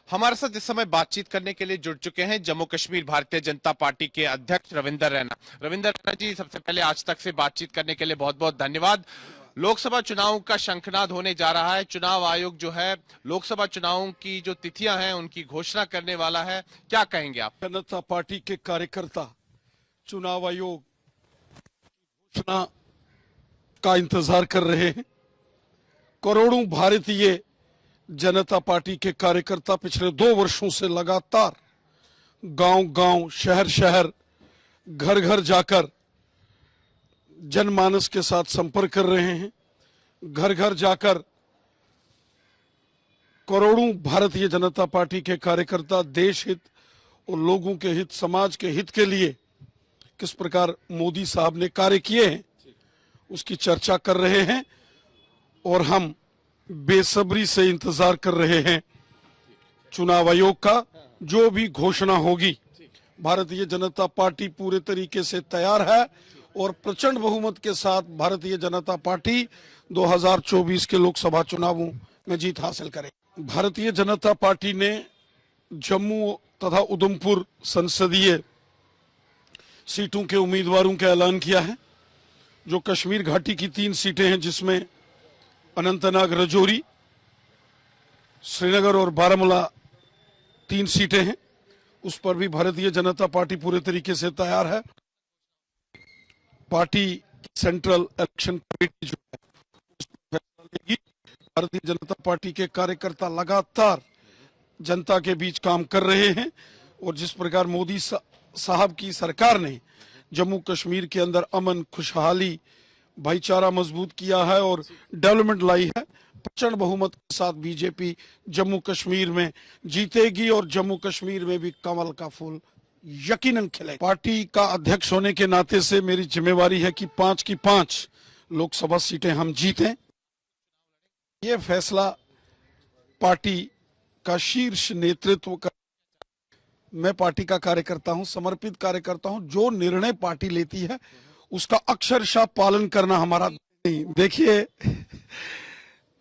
हमारे साथ इस समय बातचीत करने के लिए जुड़ चुके हैं जम्मू कश्मीर भारतीय जनता पार्टी के अध्यक्ष रविंदर रैना। रविंदर रैना जी, सबसे पहले आज तक से बातचीत करने के लिए बहुत बहुत धन्यवाद। लोकसभा चुनाव का शंखनाद होने जा रहा है। चुनाव आयोग जो है लोकसभा चुनावों की जो तिथियां हैं उनकी घोषणा करने वाला है, क्या कहेंगे आप? जनता पार्टी के कार्यकर्ता चुनाव आयोग घोषणा का इंतजार कर रहे हैं। करोड़ों भारतीय जनता पार्टी के कार्यकर्ता पिछले 2 वर्षों से लगातार गांव-गांव, शहर-शहर, घर-घर जाकर जनमानस के साथ संपर्क कर रहे हैं। घर-घर जाकर करोड़ों भारतीय जनता पार्टी के कार्यकर्ता देश हित और लोगों के हित, समाज के हित के लिए किस प्रकार मोदी साहब ने कार्य किए हैं उसकी चर्चा कर रहे हैं और हम बेसब्री से इंतजार कर रहे हैं चुनाव आयोग का जो भी घोषणा होगी। भारतीय जनता पार्टी पूरे तरीके से तैयार है और प्रचंड बहुमत के साथ भारतीय जनता पार्टी 2024 के लोकसभा चुनावों में जीत हासिल करे। भारतीय जनता पार्टी ने जम्मू तथा उधमपुर संसदीय सीटों के उम्मीदवारों का ऐलान किया है। जो कश्मीर घाटी की 3 सीटें हैं जिसमें अनंतनाग, रजौरी, श्रीनगर और बारामूला 3 सीटें हैं, उस पर भी भारतीय जनता पार्टी पूरे तरीके से तैयार है। पार्टी सेंट्रल इलेक्शन कमेटी जो है उसको फैसला लेगी। भारतीय जनता पार्टी के कार्यकर्ता लगातार जनता के बीच काम कर रहे हैं और जिस प्रकार मोदी साहब की सरकार ने जम्मू कश्मीर के अंदर अमन, खुशहाली, भाईचारा मजबूत किया है और डेवलपमेंट लाई है, प्रचंड बहुमत के साथ बीजेपी जम्मू कश्मीर में जीतेगी और जम्मू कश्मीर में भी कमल का फूल यकीनन खिलेगा। पार्टी का अध्यक्ष होने के नाते से मेरी जिम्मेवारी है कि 5 की 5 लोकसभा सीटें हम जीतें। ये फैसला पार्टी का शीर्ष नेतृत्व का, मैं पार्टी का कार्यकर्ता हूं, समर्पित कार्यकर्ता हूं। जो निर्णय पार्टी लेती है उसका अक्षरशः पालन करना हमारा नहीं।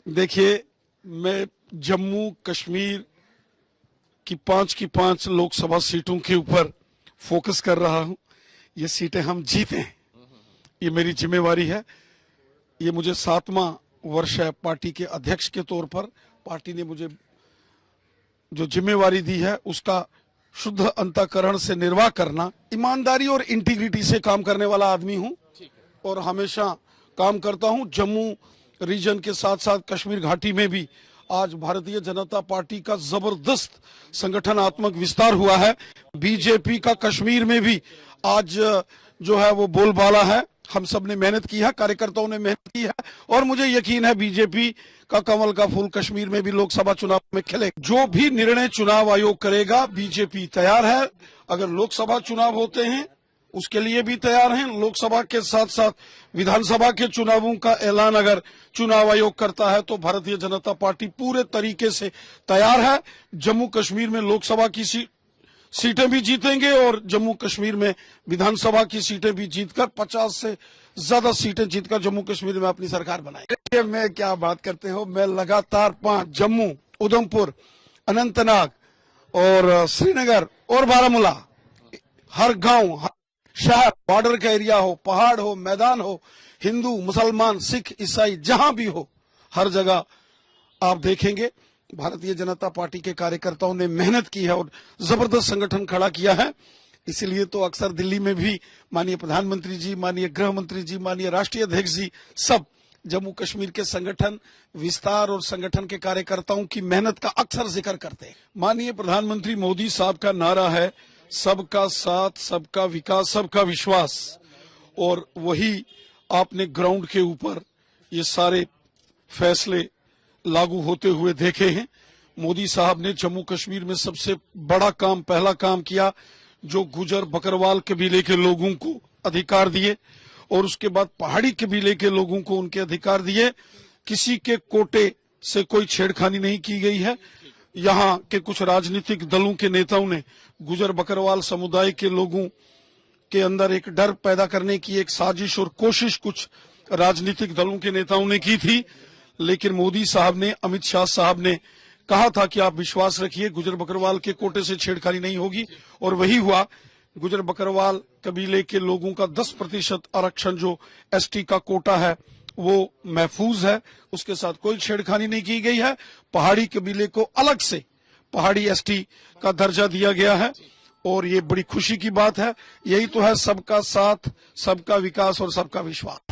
देखिए मैं जम्मू कश्मीर की 5 लोकसभा सीटों के ऊपर फोकस कर रहा हूं। ये सीटें हम जीतें, ये मेरी जिम्मेवारी है। ये मुझे 7वां वर्ष है पार्टी के अध्यक्ष के तौर पर। पार्टी ने मुझे जो जिम्मेवारी दी है उसका शुद्ध अंतःकरण से निर्वाह करना, ईमानदारी और इंटीग्रिटी से काम करने वाला आदमी हूं और हमेशा काम करता हूं। जम्मू रीजन के साथ साथ कश्मीर घाटी में भी आज भारतीय जनता पार्टी का जबरदस्त संगठनात्मक विस्तार हुआ है। बीजेपी का कश्मीर में भी आज जो है वो बोलबाला है। हम सब ने मेहनत की है, कार्यकर्ताओं ने मेहनत की है और मुझे यकीन है बीजेपी का कमल का फूल कश्मीर में भी लोकसभा चुनाव में खिले। जो भी निर्णय चुनाव आयोग करेगा बीजेपी तैयार है। अगर लोकसभा चुनाव होते हैं उसके लिए भी तैयार हैं। लोकसभा के साथ साथ विधानसभा के चुनावों का ऐलान अगर चुनाव आयोग करता है तो भारतीय जनता पार्टी पूरे तरीके से तैयार है। जम्मू कश्मीर में लोकसभा की सीटें भी जीतेंगे और जम्मू कश्मीर में विधानसभा की सीटें भी जीतकर 50 से ज्यादा सीटें जीतकर जम्मू कश्मीर में अपनी सरकार बनाएंगे। मैं क्या बात करते हो, मैं लगातार 5 जम्मू, उधमपुर, अनंतनाग और श्रीनगर और बारामूला, हर गांव, हर शहर, बॉर्डर का एरिया हो, पहाड़ हो, मैदान हो, हिंदू, मुसलमान, सिख, ईसाई जहां भी हो, हर जगह आप देखेंगे भारतीय जनता पार्टी के कार्यकर्ताओं ने मेहनत की है और जबरदस्त संगठन खड़ा किया है। इसीलिए तो अक्सर दिल्ली में भी माननीय प्रधानमंत्री जी, माननीय गृह मंत्री जी, माननीय राष्ट्रीय अध्यक्ष जी सब जम्मू कश्मीर के संगठन विस्तार और संगठन के कार्यकर्ताओं की मेहनत का अक्सर जिक्र करते हैं। माननीय प्रधानमंत्री मोदी साहब का नारा है सबका साथ, सबका विकास, सबका विश्वास, और वही आपने ग्राउंड के ऊपर ये सारे फैसले लागू होते हुए देखे हैं। मोदी साहब ने जम्मू कश्मीर में सबसे बड़ा काम, पहला काम किया जो गुजर बकरवाल कबीले के लोगों को अधिकार दिए और उसके बाद पहाड़ी कबीले के लोगों को उनके अधिकार दिए। किसी के कोटे से कोई छेड़खानी नहीं की गई है। यहाँ के कुछ राजनीतिक दलों के नेताओं ने गुजर बकरवाल समुदाय के लोगों के अंदर एक डर पैदा करने की एक साजिश और कोशिश कुछ राजनीतिक दलों के नेताओं ने की थी, लेकिन मोदी साहब ने, अमित शाह साहब ने कहा था कि आप विश्वास रखिए गुजर बकरवाल के कोटे से छेड़खानी नहीं होगी, और वही हुआ। गुजर बकरवाल कबीले के लोगों का 10% आरक्षण जो एसटी का कोटा है वो महफूज है, उसके साथ कोई छेड़खानी नहीं की गई है। पहाड़ी कबीले को अलग से पहाड़ी एसटी का दर्जा दिया गया है, और ये बड़ी खुशी की बात है। यही तो है सबका साथ, सबका विकास और सबका विश्वास।